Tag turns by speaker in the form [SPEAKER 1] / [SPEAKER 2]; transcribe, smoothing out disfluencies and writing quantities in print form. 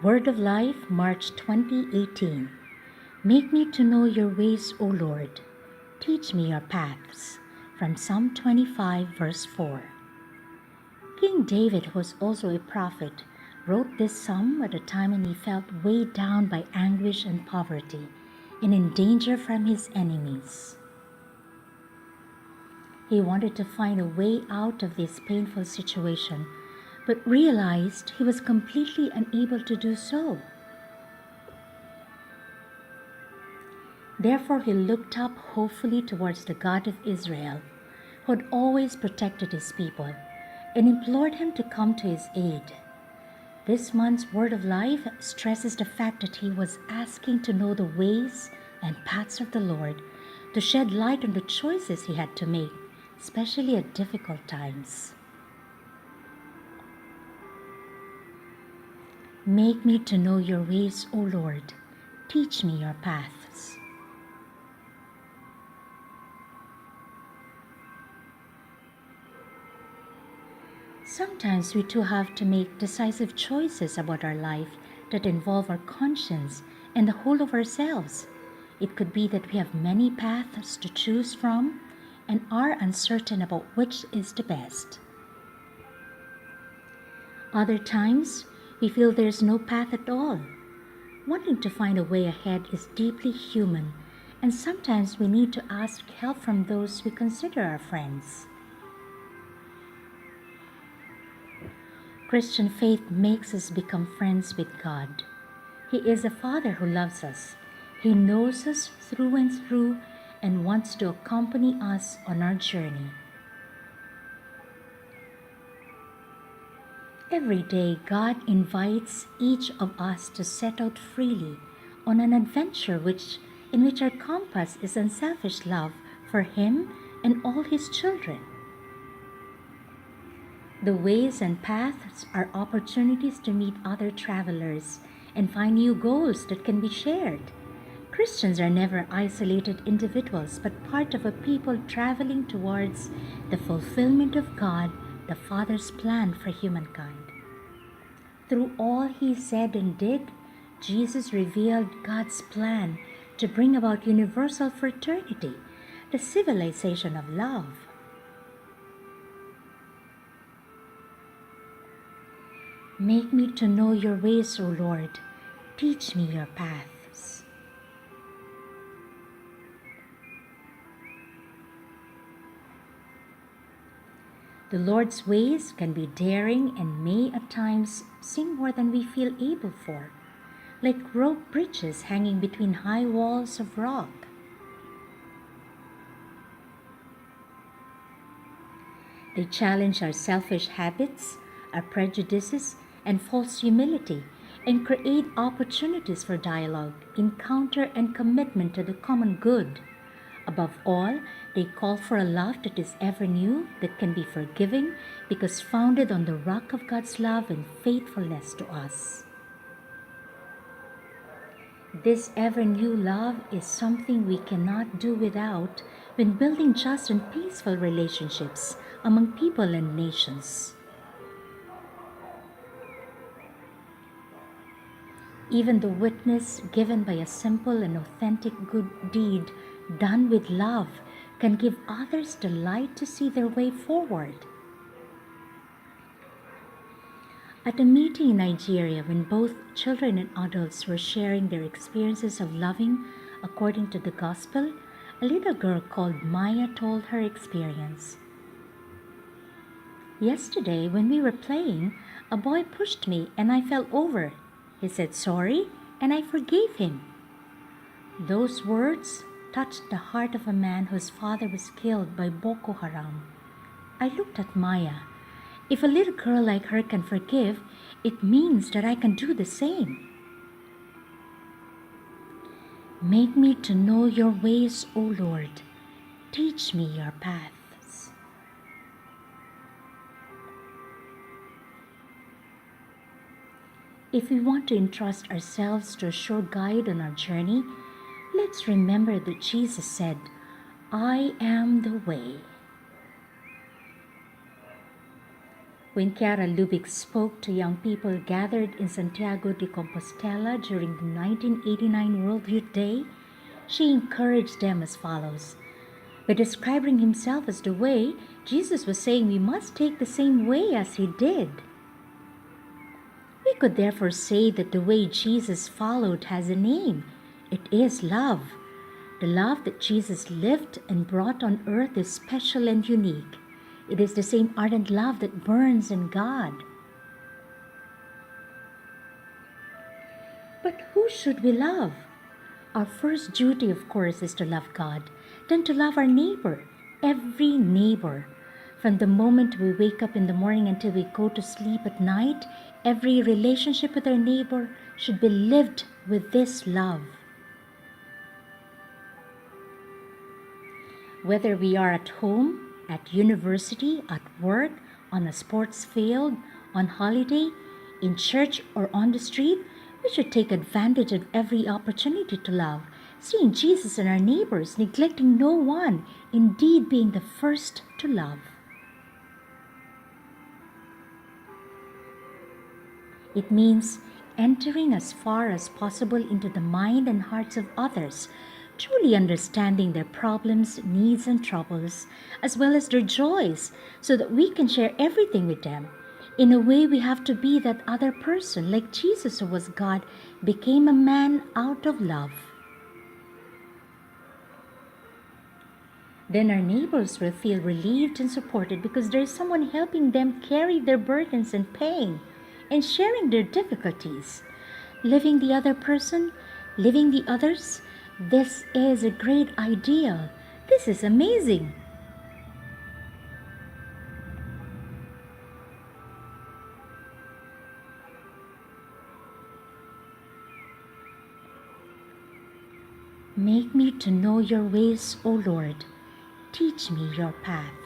[SPEAKER 1] Word of Life, March 2018. Make me to know your ways, O Lord. Teach me your paths. From Psalm 25, verse 4. King David, who was also a prophet, wrote this psalm at a time when he felt weighed down by anguish and poverty and in danger from his enemies. He wanted to find a way out of this painful situation, but realized he was completely unable to do so. Therefore he looked up hopefully towards the God of Israel, who had always protected his people, and implored him to come to his aid. This month's Word of Life stresses the fact that he was asking to know the ways and paths of the Lord, to shed light on the choices he had to make, especially at difficult times. Make me to know your ways, O Lord. Teach me your paths. Sometimes we too have to make decisive choices about our life that involve our conscience and the whole of ourselves. It could be that we have many paths to choose from and are uncertain about which is the best. Other times, we feel there is no path at all. Wanting to find a way ahead is deeply human, and sometimes we need to ask help from those we consider our friends. Christian faith makes us become friends with God. He is a Father who loves us. He knows us through and through and wants to accompany us on our journey. Every day, God invites each of us to set out freely on an adventure in which our compass is unselfish love for Him and all His children. The ways and paths are opportunities to meet other travelers and find new goals that can be shared. Christians are never isolated individuals, but part of a people traveling towards the fulfillment of God, the Father's plan for humankind. Through all He said and did, Jesus revealed God's plan to bring about universal fraternity, the civilization of love. Make me to know your ways, O Lord. Teach me your paths. The Lord's ways can be daring and may at times seem more than we feel able for, like rope bridges hanging between high walls of rock. They challenge our selfish habits, our prejudices, and false humility, and create opportunities for dialogue, encounter, and commitment to the common good. Above all, they call for a love that is ever new, that can be forgiving, because founded on the rock of God's love and faithfulness to us. This ever new love is something we cannot do without when building just and peaceful relationships among people and nations. Even the witness given by a simple and authentic good deed done with love can give others the light to see their way forward. At a meeting in Nigeria, when both children and adults were sharing their experiences of loving according to the gospel, a little girl called Maya told her experience. "Yesterday, when we were playing, a boy pushed me and I fell over. He said sorry, and I forgave him." Those words touched the heart of a man whose father was killed by Boko Haram. I looked at Maya. If a little girl like her can forgive, it means that I can do the same. Make me to know your ways, O Lord. Teach me your paths. If we want to entrust ourselves to a sure guide on our journey, let's remember that Jesus said, "I am the way." When Chiara Lubick spoke to young people gathered in Santiago de Compostela during the 1989 World Youth Day, she encouraged them as follows. By describing himself as the way, Jesus was saying we must take the same way as he did. We could therefore say that the way Jesus followed has a name. It is love. The love that Jesus lived and brought on earth is special and unique. It is the same ardent love that burns in God. But who should we love? Our first duty, of course, is to love God, then to love our neighbor, every neighbor. From the moment we wake up in the morning until we go to sleep at night, every relationship with our neighbor should be lived with this love. Whether we are at home, at university, at work, on a sports field, on holiday, in church, or on the street, we should take advantage of every opportunity to love, seeing Jesus in our neighbors, neglecting no one, indeed being the first to love. It means entering as far as possible into the mind and hearts of others, truly understanding their problems, needs, and troubles, as well as their joys, so that we can share everything with them. In a way, we have to be that other person, like Jesus, who was God, became a man out of love. Then our neighbors will feel relieved and supported because there is someone helping them carry their burdens and pain and sharing their difficulties. Living the other person, living the others, this is a great ideal. This is amazing. Make me to know your ways, O Lord. Teach me your path.